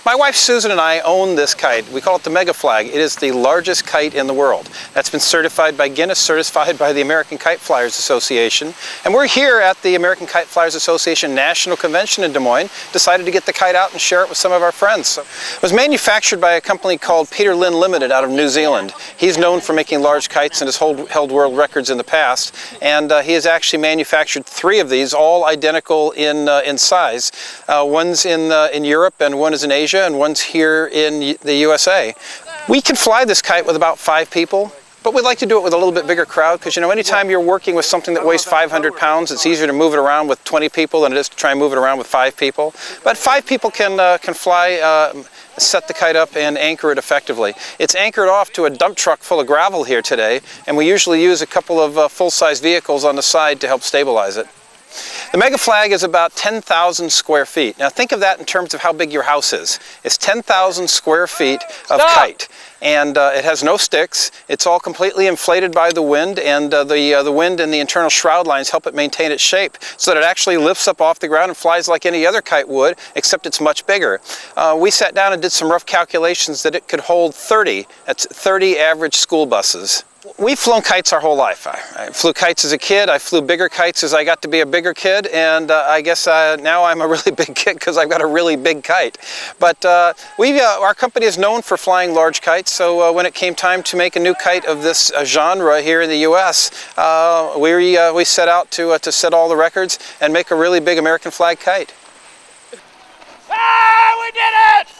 My wife Susan and I own this kite. We call it the MegaFlag. It is the largest kite in the world. That's been certified by Guinness, certified by the American Kite Flyers Association. And we're here at the American Kite Flyers Association National Convention in Des Moines, decided to get the kite out and share it with some of our friends. So, it was manufactured by a company called Peter Lynn Limited out of New Zealand. He's known for making large kites and has held world records in the past. And he has actually manufactured 3 of these, all identical in size. One's in Europe and one is in Asia and one's here in the USA. We can fly this kite with about 5 people, but we'd like to do it with a little bit bigger crowd because, you know, anytime you're working with something that weighs 500 pounds, it's easier to move it around with 20 people than it is to try and move it around with 5 people. But 5 people can fly, set the kite up and anchor it effectively. It's anchored off to a dump truck full of gravel here today, and we usually use a couple of full-size vehicles on the side to help stabilize it. The MegaFlag is about 10,000 square feet. Now think of that in terms of how big your house is. It's 10,000 square feet of kite. And it has no sticks. It's all completely inflated by the wind, and the wind and the internal shroud lines help it maintain its shape so that it actually lifts up off the ground and flies like any other kite would, except it's much bigger. We sat down and did some rough calculations that it could hold 30. That's 30 average school buses. We've flown kites our whole life. I flew kites as a kid. I flew bigger kites as I got to be a bigger kid, and I guess now I'm a really big kid because I've got a really big kite. But our company is known for flying large kites, so when it came time to make a new kite of this genre here in the U.S., we set out to set all the records and make a really big American flag kite. Ah, we did it!